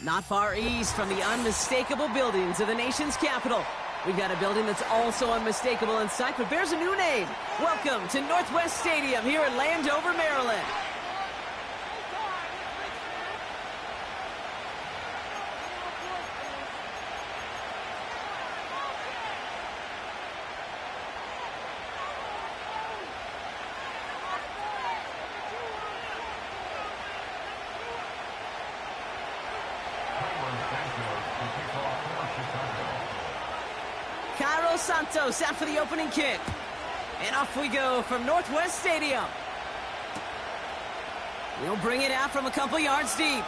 Not far east from the unmistakable buildings of the nation's capital, we've got a building that's also unmistakable in sight, but bears a new name. Welcome to Northwest Stadium here in Landover, Maryland. Santos out for the opening kick. And off we go from Northwest Stadium. He'll bring it out from a couple yards deep.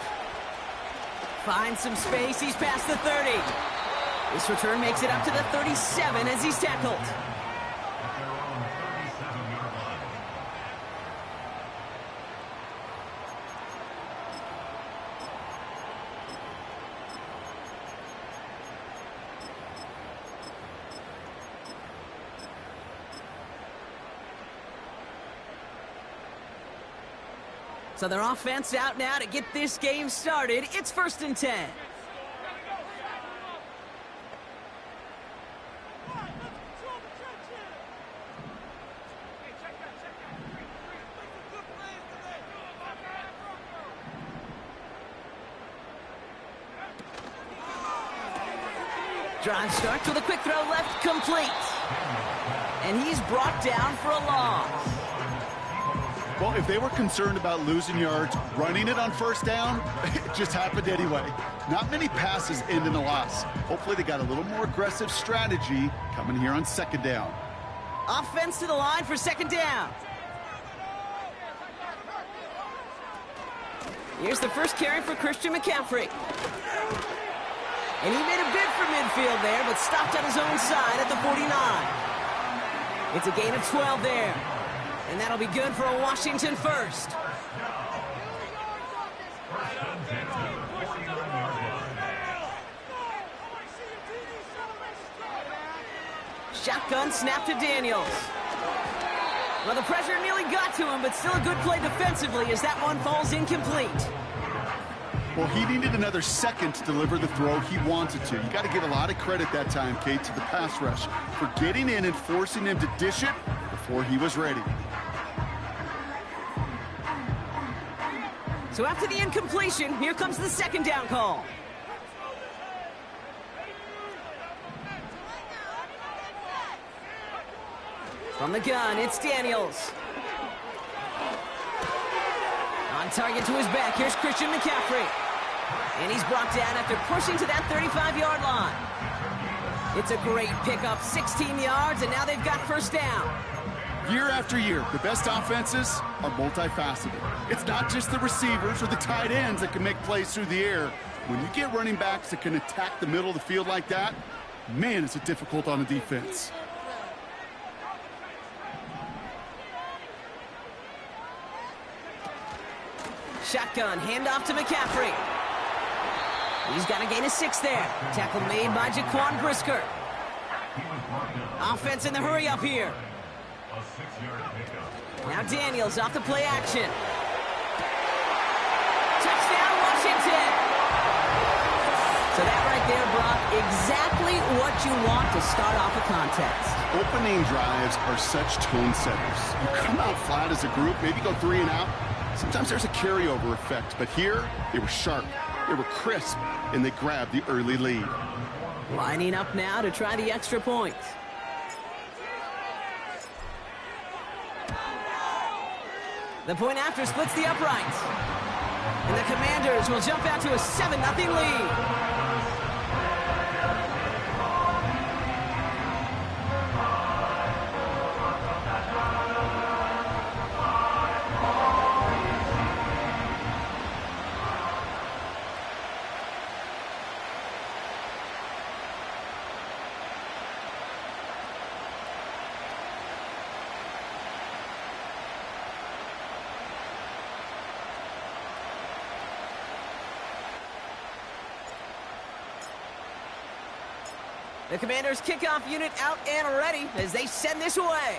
Finds some space. He's past the 30. This return makes it up to the 37 as he's tackled. So their offense out now to get this game started. It's 1st and 10. Drive starts with a quick throw left, complete. And he's brought down for a loss. Well, if they were concerned about losing yards, running it on 1st down, it just happened anyway. Not many passes end in a loss. Hopefully they got a little more aggressive strategy coming here on 2nd down. Offense to the line for 2nd down. Here's the first carry for Christian McCaffrey. And he made a bid for midfield there, but stopped on his own side at the 49. It's a gain of 12 there. And that'll be good for a Washington first. Shotgun snap to Daniels. Well, the pressure nearly got to him, but still a good play defensively as that one falls incomplete. Well, he needed another second to deliver the throw he wanted to. You got to give a lot of credit that time, Kate, to the pass rush for getting in and forcing him to dish it before he was ready. So after the incompletion, here comes the 2nd down call. From the gun, it's Daniels. On target to his back, here's Christian McCaffrey. And he's brought down after pushing to that 35-yard line. It's a great pickup, 16 yards, and now they've got 1st down. Year after year, the best offenses are multifaceted. It's not just the receivers or the tight ends that can make plays through the air. When you get running backs that can attack the middle of the field like that, man, is it difficult on the defense. Shotgun, handoff to McCaffrey. He's got a gain of 6 there. Tackle made by Jaquan Brisker. Offense in the hurry up here. Now Daniels off the play action. Touchdown, Washington. So that right there, Brock, exactly what you want to start off a contest. Opening drives are such tone setters. You come out flat as a group, maybe go 3 and out. Sometimes there's a carryover effect, but here they were sharp, they were crisp, and they grabbed the early lead. Lining up now to try the extra point. The point after splits the uprights. And the Commanders will jump out to a 7-0 lead. The Commanders' kickoff unit out and ready as they send this away.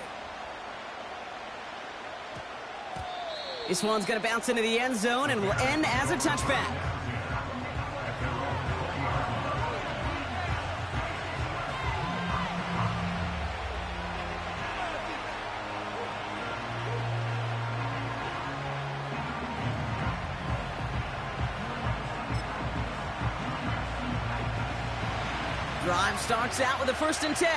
This one's going to bounce into the end zone and will end as a touchback. Drive starts out with a 1st and 10.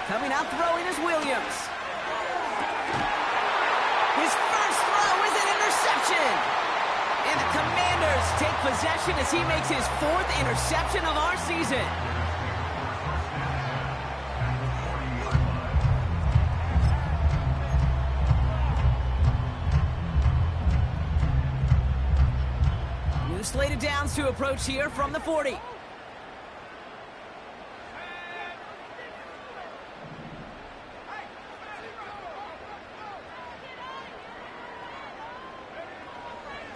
Coming out throwing is Williams. His first throw is an interception. And the Commanders take possession as he makes his 4th interception of our season. New slated downs to approach here from the 40.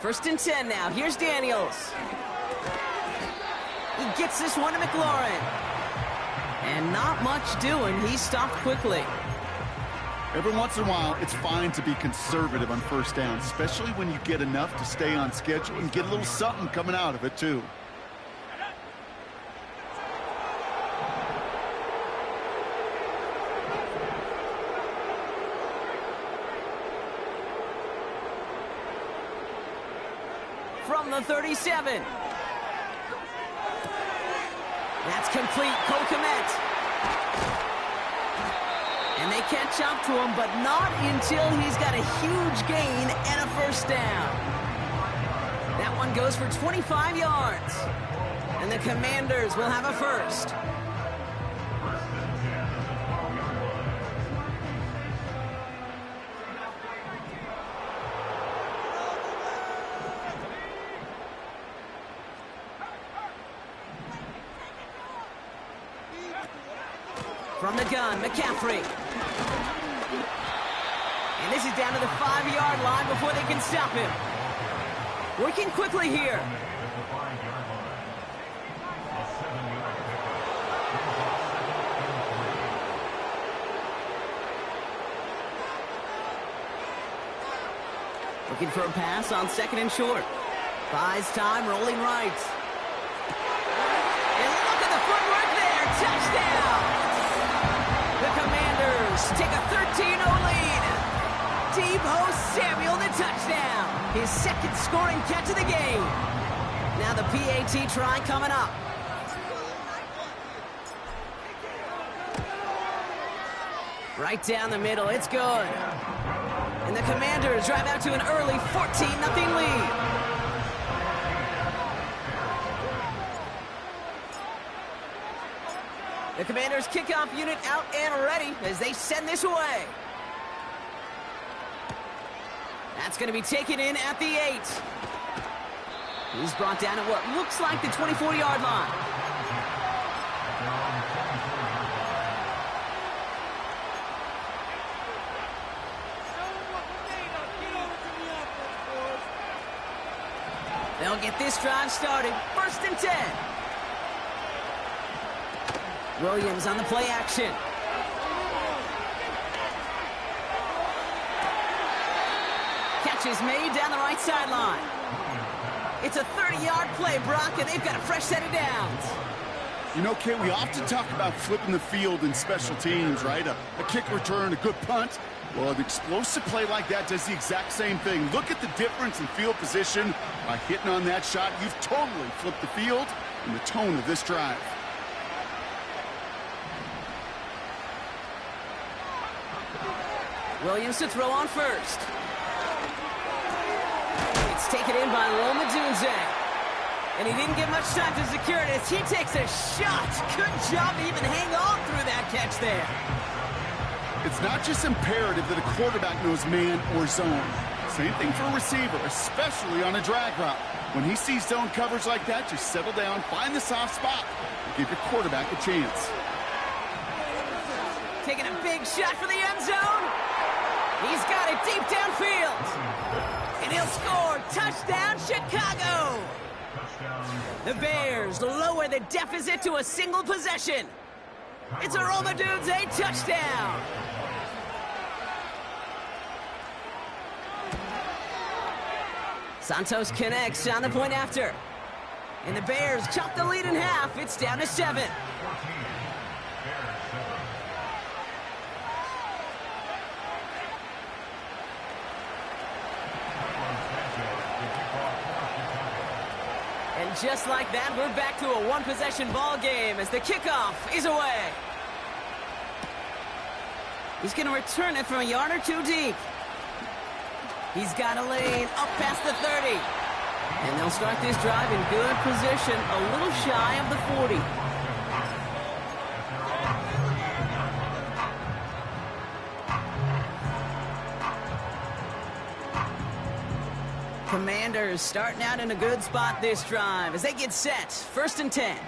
First and 10 now. Here's Daniels. He gets this one to McLaurin. And not much doing. He stopped quickly. Every once in a while, it's fine to be conservative on 1st down, especially when you get enough to stay on schedule and get a little something coming out of it, too. From the 37. That's complete. Cole Kmet. And they catch up to him, but not until he's got a huge gain and a 1st down. That one goes for 25 yards. And the Commanders will have a 1st. From the gun, McCaffrey. And this is down to the 5-yard line before they can stop him. Working quickly here. Looking for a pass on 2nd and short. Buys time, rolling right. And look at the footwork there. Touchdown! The Commanders take a 13-0 lead. Deebo Samuel, the touchdown. His 2nd scoring catch of the game. Now the PAT try coming up. Right down the middle, it's good. And the Commanders drive out to an early 14-0 lead. The Commanders' kickoff unit out and ready as they send this away. That's going to be taken in at the 8. He's brought down at what looks like the 24-yard line. They'll get this drive started. 1st and 10. Williams on the play action. Catch is made down the right sideline. It's a 30-yard play, Brock, and they've got a fresh set of downs. You know, Kay, we often talk about flipping the field in special teams, right? A kick return, a good punt. Well, an explosive play like that does the exact same thing. Look at the difference in field position. By hitting on that shot, you've totally flipped the field and the tone of this drive. Williams to throw on 1st. It's taken in by Roma Dunze. And he didn't get much time to secure it as he takes a shot. Good job to even hang on through that catch there. It's not just imperative that a quarterback knows man or zone. Same thing for a receiver, especially on a drag route. When he sees zone coverage like that, just settle down, find the soft spot, and give your quarterback a chance. Taking a big shot for the end zone. He's got it deep downfield. And he'll score. Touchdown, Chicago. The Bears lower the deficit to a single possession. It's a Roma Dunze touchdown. Santos connects on the point after. And the Bears chop the lead in half. It's down to 7. And just like that, we're back to a one-possession ball game as the kickoff is away. He's going to return it from a yard or two deep. He's got a lane up past the 30. And they'll start this drive in good position, a little shy of the 40. Commanders starting out in a good spot this drive as they get set. 1st and 10.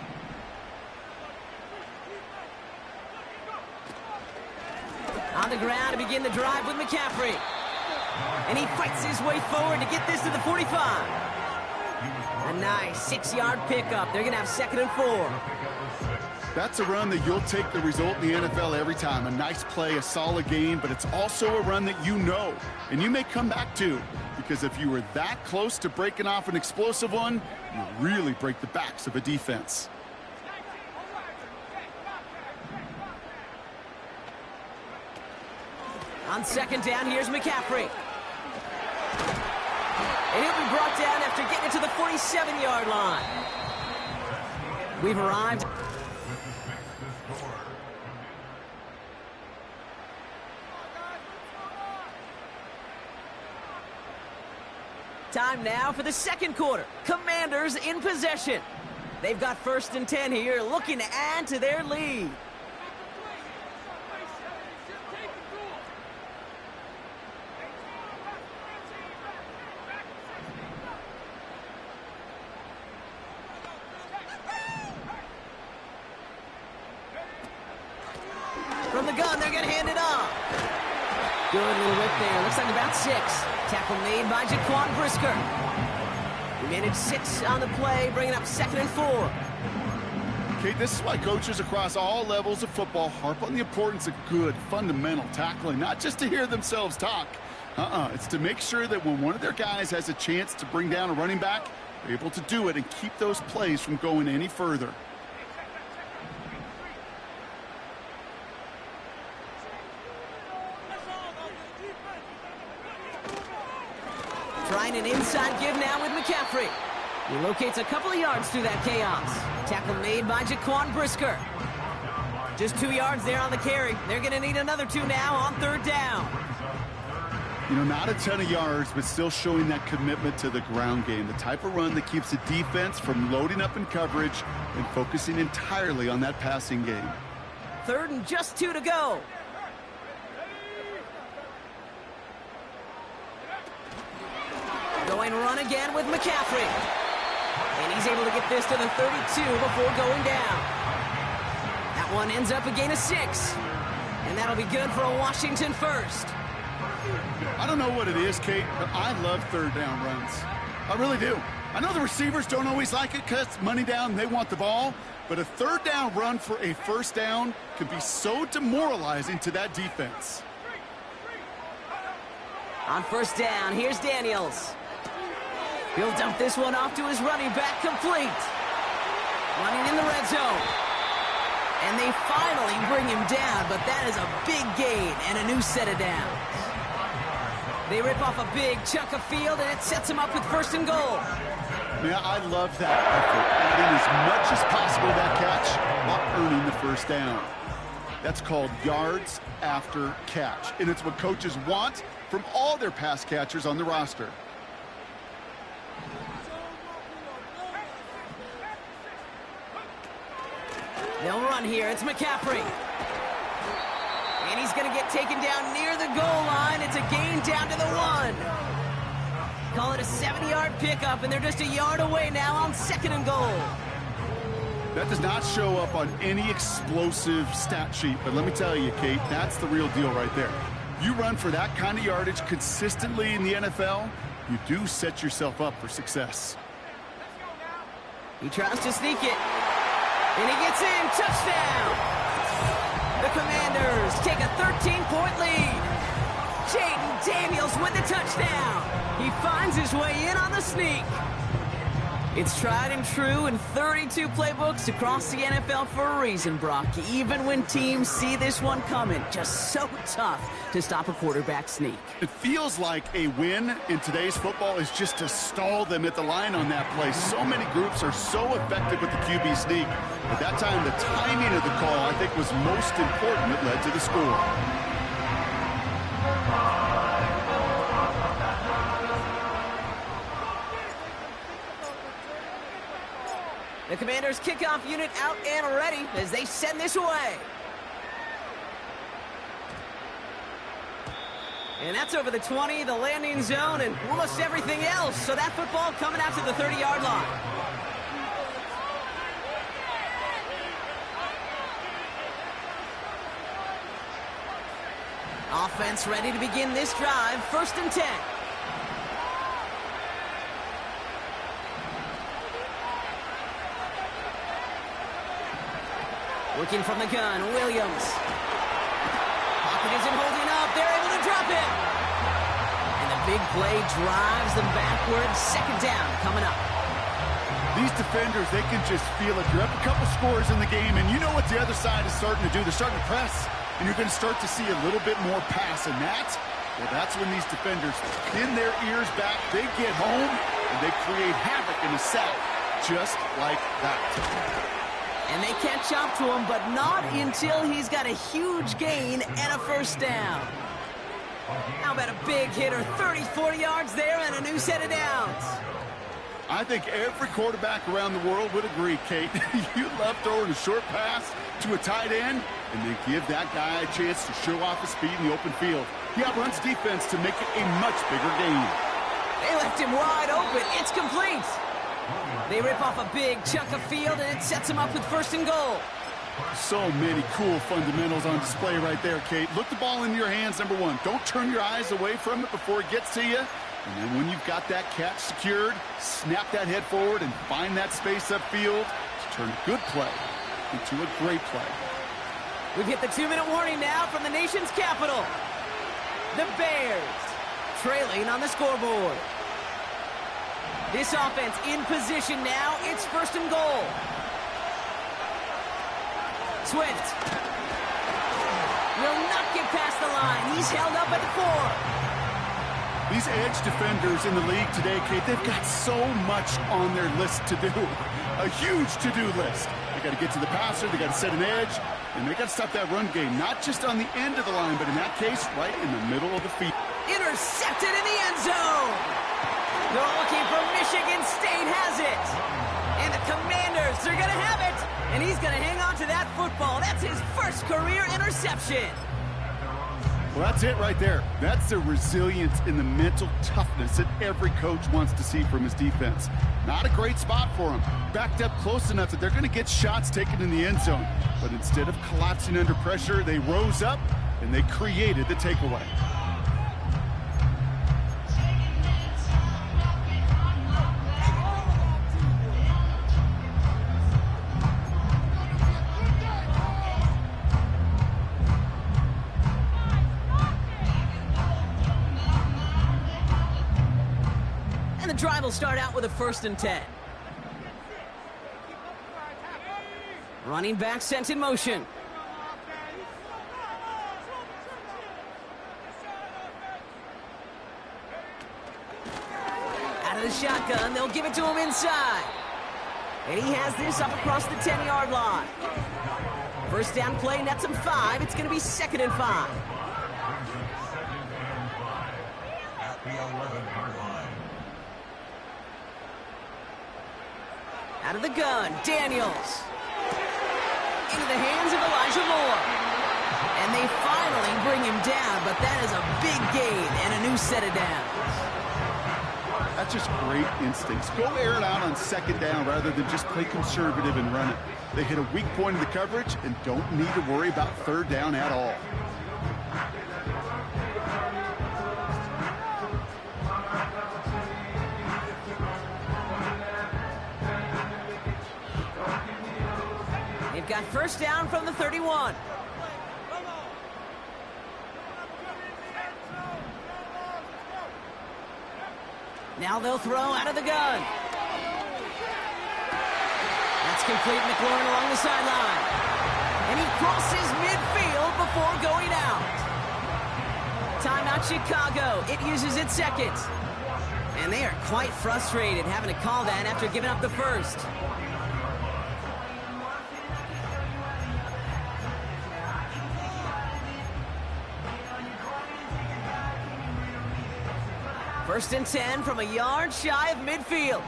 On the ground to begin the drive with McCaffrey. And he fights his way forward to get this to the 45. A nice 6-yard pickup. They're going to have 2nd and 4. That's a run that you'll take the result in the NFL every time. A nice play, a solid game, but it's also a run that you know, and you may come back to, because if you were that close to breaking off an explosive one, you really break the backs of a defense. On 2nd down, here's McCaffrey. And he'll be brought down after getting it to the 47-yard line. We've arrived. Time now for the 2nd quarter. Commanders in possession. They've got 1st and 10 here, looking to add to their lead. From the gun, they're going to hand it off. Good little whip there. Looks like about 6. Tackle made by Jaquan Brisker. He managed 6 on the play, bringing up 2nd and 4. Okay, this is why coaches across all levels of football harp on the importance of good, fundamental tackling, not just to hear themselves talk. It's to make sure that when one of their guys has a chance to bring down a running back, they're able to do it and keep those plays from going any further. Trying an inside give now with McCaffrey. He locates a couple of yards through that chaos. Tackle made by Jaquan Brisker. Just 2 yards there on the carry. They're going to need another 2 now on 3rd down. You know, not a ton of yards, but still showing that commitment to the ground game. The type of run that keeps the defense from loading up in coverage and focusing entirely on that passing game. 3rd and just 2 to go. Going run again with McCaffrey. And he's able to get this to the 32 before going down. That one ends up a gain of 6. And that'll be good for a Washington 1st. I don't know what it is, Kate, but I love 3rd down runs. I really do. I know the receivers don't always like it because it's money down and they want the ball, but a 3rd down run for a 1st down can be so demoralizing to that defense. On 1st down, here's Daniels. He'll dump this one off to his running back, complete. Running in the red zone. And they finally bring him down, but that is a big gain and a new set of downs. They rip off a big chunk of field, and it sets him up with 1st and goal. Yeah, I love that effort. Adding as much as possible to that catch while earning the 1st down. That's called yards after catch, and it's what coaches want from all their pass catchers on the roster. They'll run here. It's McCaffrey. And he's going to get taken down near the goal line. It's a gain down to the 1. Call it a 70-yard pickup, and they're just a yard away now on 2nd and goal. That does not show up on any explosive stat sheet, but let me tell you, Kate, that's the real deal right there. You run for that kind of yardage consistently in the NFL, you do set yourself up for success. He tries to sneak it. And he gets in. Touchdown! The Commanders take a 13-point lead. Jaden Daniels with the touchdown. He finds his way in on the sneak. It's tried and true in 32 playbooks across the NFL for a reason, Brock. Even when teams see this one coming, just so tough to stop a quarterback sneak. It feels like a win in today's football is just to stall them at the line on that play. So many groups are so effective with the QB sneak. At that time, the timing of the call, I think, was most important. It led to the score. The Commanders' kickoff unit out and ready as they send this away. And that's over the 20, the landing zone, and almost everything else. So that football coming out to the 30-yard line. Offense ready to begin this drive. 1st and 10. Looking from the gun, Williams. Pocket isn't holding up. They're able to drop it. And the big play drives them backwards. 2nd down coming up. These defenders, they can just feel it. You're up a couple scores in the game, and you know what the other side is starting to do. They're starting to press, and you're going to start to see a little bit more pass. And that's when these defenders pin their ears back. They get home, and they create havoc in the sack, just like that. And they catch up to him, but not until he's got a huge gain and a 1st down. How about a big hitter, 30, 40 yards there and a new set of downs. I think every quarterback around the world would agree, Kate. You love throwing a short pass to a tight end, and then give that guy a chance to show off his speed in the open field. He outruns defense to make it a much bigger gain. They left him wide open. It's complete. They rip off a big chunk of field, and it sets them up with 1st and goal. So many cool fundamentals on display right there, Kate. Look the ball in your hands, number one. Don't turn your eyes away from it before it gets to you. And then when you've got that catch secured, snap that head forward and find that space upfield to turn a good play into a great play. We've hit the 2-minute warning now from the nation's capital. The Bears trailing on the scoreboard. This offense in position now. It's 1st and goal. Swift will not get past the line. He's held up at the 4. These edge defenders in the league today, Kate, they've got so much on their list to do. A huge to-do list. They got to get to the passer, they got to set an edge, and they got to stop that run game. Not just on the end of the line, but in that case, right in the middle of the field. Intercepted in the end zone. They're looking for Michigan State has it. And the Commanders, they're going to have it. And he's going to hang on to that football. That's his 1st career interception. Well, that's it right there. That's the resilience and the mental toughness that every coach wants to see from his defense. Not a great spot for him. Backed up close enough that they're going to get shots taken in the end zone. But instead of collapsing under pressure, they rose up and they created the takeaway. Drive will start out with a 1st and 10. Running back sent in motion. Out of the shotgun, they'll give it to him inside. And he has this up across the 10-yard line. 1st down play nets him 5. It's going to be 2nd and 5. Out of the gun, Daniels. Into the hands of Elijah Moore. And they finally bring him down, but that is a big gain and a new set of downs. That's just great instincts. Go air it out on 2nd down rather than just play conservative and run it. They hit a weak point in the coverage and don't need to worry about 3rd down at all. They've got 1st down from the 31. Now they'll throw out of the gun. It's complete. McLaurin along the sideline. And he crosses midfield before going out. Timeout Chicago. It uses its second. And they are quite frustrated having to call that after giving up the first. First and 10 from a yard shy of midfield.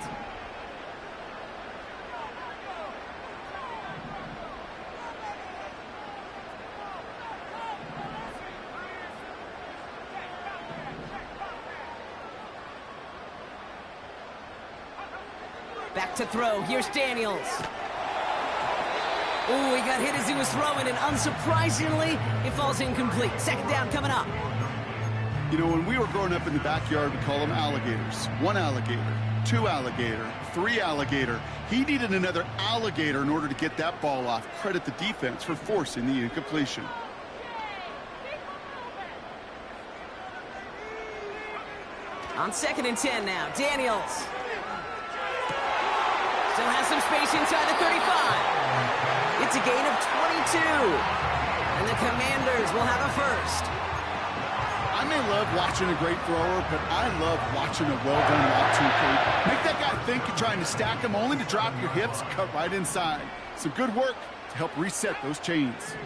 Back to throw. Here's Daniels. Ooh, he got hit as he was throwing, and unsurprisingly, it falls incomplete. Second down coming up. You know, when we were growing up in the backyard, we call them alligators. 1 alligator, 2 alligator, 3 alligator. He needed another alligator in order to get that ball off. Credit the defense for forcing the incompletion. On second and 10 now, Daniels. Still has some space inside the 35. It's a gain of 22. And the Commanders will have a first. I may love watching a great thrower, but I love watching a well-done route too, Kate. Make that guy think you're trying to stack him, only to drop your hips, cut right inside. Some good work to help reset those chains.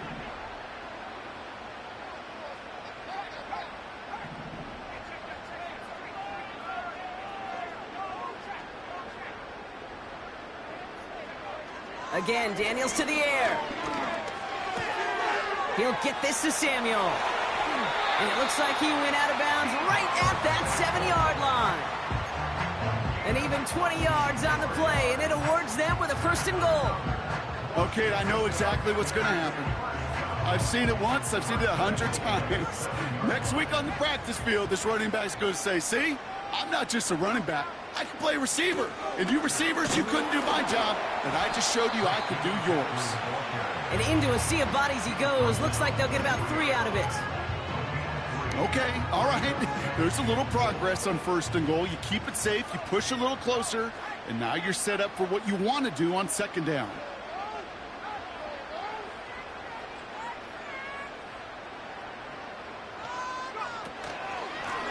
Again, Daniels to the air. He'll get this to Samuel. And it looks like he went out of bounds right at that 7-yard line. And even 20 yards on the play, and it awards them with a first and goal. Okay, I know exactly what's going to happen. I've seen it once, I've seen it 100 times. Next week on the practice field, this running back's going to say, see, I'm not just a running back. I can play receiver. And you receivers, you couldn't do my job, and I just showed you I could do yours. And into a sea of bodies he goes. Looks like they'll get about 3 out of it. Okay, all right. There's a little progress on first and goal. You keep it safe, you push a little closer, and now you're set up for what you want to do on second down.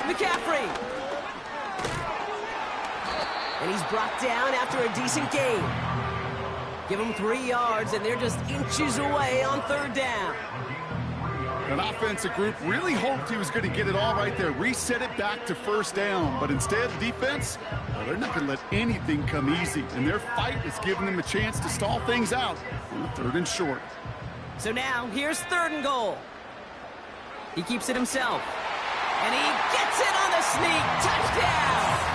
McCaffrey. And he's brought down after a decent gain. Give him 3 yards, and they're just inches away on third down. An offensive group really hoped he was going to get it all right there, reset it back to first down. But instead, the defense, well, they're not going to let anything come easy. And their fight is giving them a chance to stall things out on the third and short. So now, here's third and goal. He keeps it himself. And he gets it on the sneak. Touchdown!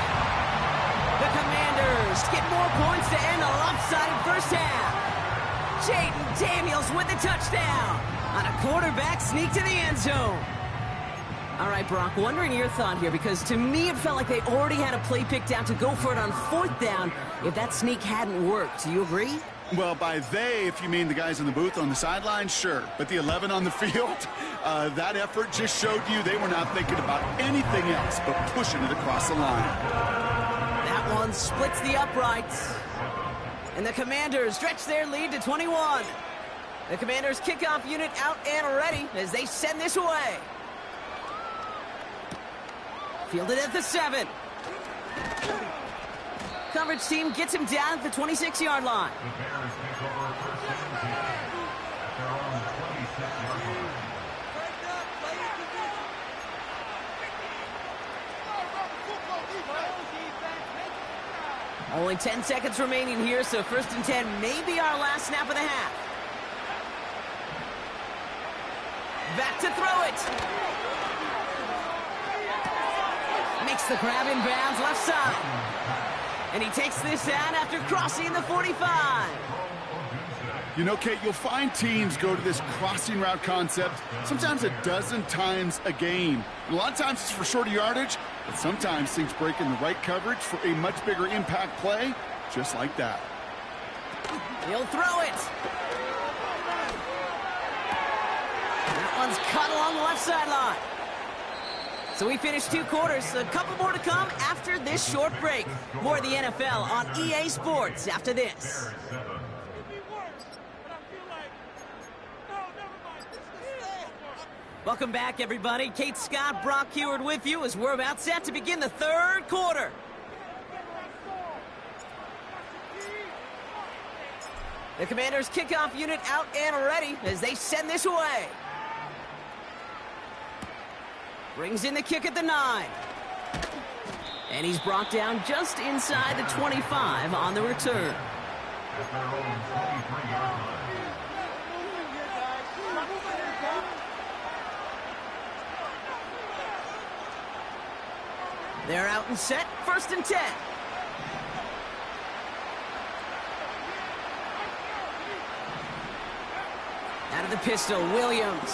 The Commanders get more points to end a lopsided first half. Jaden Daniels with the touchdown on a quarterback sneak to the end zone. All right, Brock, wondering your thought here, because to me it felt like they already had a play picked out to go for it on fourth down if that sneak hadn't worked. Do you agree? Well, by they, if you mean the guys in the booth on the sideline, sure. But the 11 on the field, that effort just showed you they were not thinking about anything else but pushing it across the line. That one splits the uprights. And the Commanders stretch their lead to 21. The Commanders' kickoff unit out and ready as they send this away. Fielded at the 7. Coverage team gets him down at the 26-yard line. Only 10 seconds remaining here, so first and 10 may be our last snap of the half. Back to throw it. Makes the grab in bounds left side. And he takes this down after crossing the 45. You know, Kate, you'll find teams go to this crossing route concept sometimes a dozen times a game. And a lot of times it's for shorter yardage, but sometimes things break in the right coverage for a much bigger impact play, just like that. He'll throw it. That one's cut along the left sideline. So we finished 2 quarters. A couple more to come after this short break. More of the NFL on EA Sports after this. Welcome back, everybody. Kate Scott, Brock Heward with you as we're about set to begin the third quarter. The Commanders' kickoff unit out and ready as they send this away. Brings in the kick at the 9. And he's brought down just inside the 25 on the return. They're out and set, 1st and 10. Out of the pistol, Williams.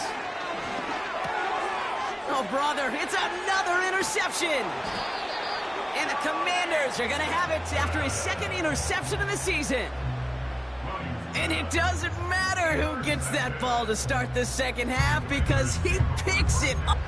Oh, brother, it's another interception. And the Commanders are going to have it after his 2nd interception of the season. And it doesn't matter who gets that ball to start the second half because he picks it up.